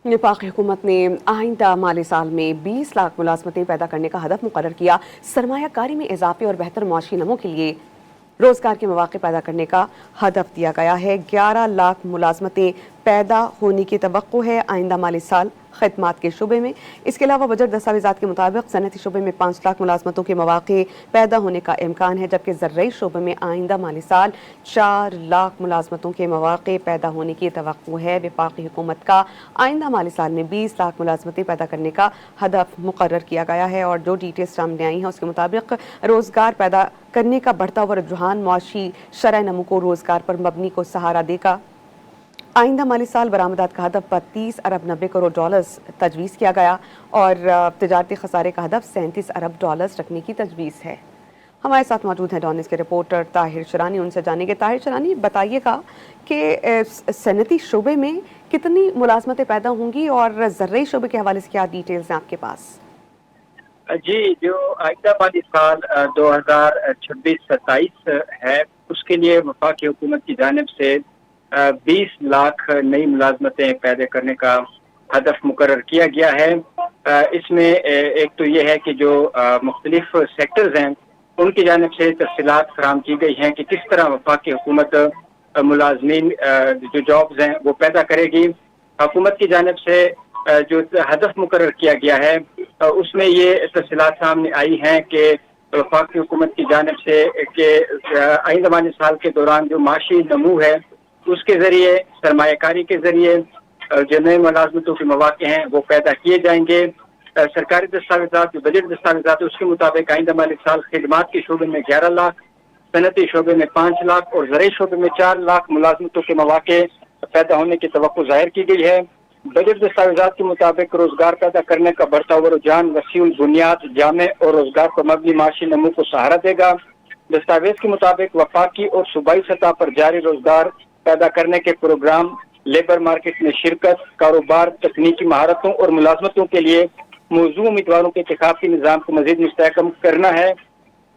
वफाकी हुकूमत ने आइंदा माली साल में 20 लाख मुलाजमतें पैदा करने का हदफ मुकर्रर किया। सरमायाकारी में इजाफे और बेहतर मुआशी नमो के लिए रोजगार के मौके पैदा करने का हदफ दिया गया है। 11 लाख मुलाजमतें पैदा होने की तवक्को है आइंदा माली साल खदमात के शुबे में। इसके अलावा बजट दस्तावेजात के मुताबिक सनती शुबे में 5 लाख मुलाजमतों के मौके पैदा होने का इम्कान है, जबकि ज़र्रई शुबे में आइंदा माली साल 4 लाख मुलाजमतों के मौके पैदा होने की तवक्को है। वफाकी हुकूमत का आइंदा माली साल में 20 लाख मुलाजमतें पैदा करने का हदफ मुकर्रर किया गया है और जो डिटेल्स सामने आई हैं उसके मुताबिक रोजगार पैदा करने का बढ़ता हुआ रुझान मुआशी शरह नमू को रोजगार पर मबनी को सहारा देगा। आइंदा माली साल बरामदात का हदफ 32 अरब 90 करोड़ डॉलर्स तजवीज़ किया गया और तजारती खसारे का हदफ 37 अरब डॉलर्स रखने की तजवीज़ है। हमारे साथ मौजूद हैं डॉनिस के रिपोर्टर ताहिर शरानी, उनसे जानेंगे। ताहिर शरानी, बताइएगा कि सनती शुबे में कितनी मुलाजमतें पैदा होंगी और ज़र्रई शुबे के हवाले से क्या डिटेल्स हैं आपके पास? जी, जो आइंदा माली साल 2026-27 है, उसके लिए वफाकी हुकूमत की जानिब से 20 लाख नई मुलाजमतें पैदा करने का हदफ मुकर्रर किया गया है। इसमें एक तो ये है कि जो मुख्तलिफ सेक्टर्स हैं उनकी जानिब से तफसीलात फराहम की गई हैं कि किस तरह वफाकी हुकूमत मुलाजमीन जो जॉब्स हैं वो पैदा करेगी। हुकूमत की जानिब से जो हदफ मुकर्रर किया गया है उसमें ये तफसीलात सामने आई हैं कि वफाकी हुकूमत की जानिब से कि आइंदा माली साल के दौरान जो माशी नमू है उसके जरिए, सरमायाकारी के जरिए जो नए मुलाजमतों के मौके हैं वो पैदा किए जाएंगे। सरकारी दस्तावेजात, जो बजट दस्तावेजात है उसके मुताबिक आइंदा माली साल खिदमात के शोबे में 11 लाख, सनती शोबे में 5 लाख और ज़रई शोबे में 4 लाख मुलाजमतों के मौके पैदा होने की तवक्को जाहिर की गई है। बजट दस्तावेजात के मुताबिक रोजगार पैदा करने का बढ़ता हुआ रुझान वसीउल बुनियाद, जामे और रोजगार पर मबनी माशी नमू को सहारा देगा। दस्तावेज के मुताबिक वफाकी और सूबाई सतह पर जारी रोजगार पैदा करने के प्रोग्राम लेबर मार्केट में शिरकत, कारोबार, तकनीकी महारतों और मुलाजमतों के लिए मौजूद उम्मीदवारों के इंतखाबी निज़ाम को मजीद मुस्तहकम करना है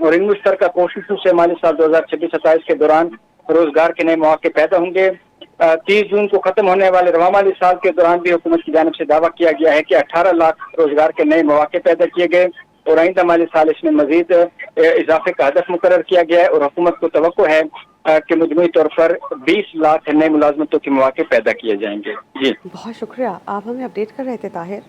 और इन मुश्तरका कोशिशों से माली साल 2026-27 के दौरान रोजगार के नए मौके पैदा होंगे। 30 जून को खत्म होने वाले रवा माली साल के दौरान भी हुकूमत की जानिब से दावा किया गया है कि 18 लाख रोजगार के नए मौके पैदा किए गए और आइंदा माली साल इसमें मजीद इजाफे का हदफ मुकर्रर किया गया है और हुकूमत को तवक्को है कि मजमूई तौर पर 20 लाख नए मुलाजमतों के मौके पैदा किए जाएंगे। जी, बहुत शुक्रिया, आप हमें अपडेट कर रहे थे ताहिर।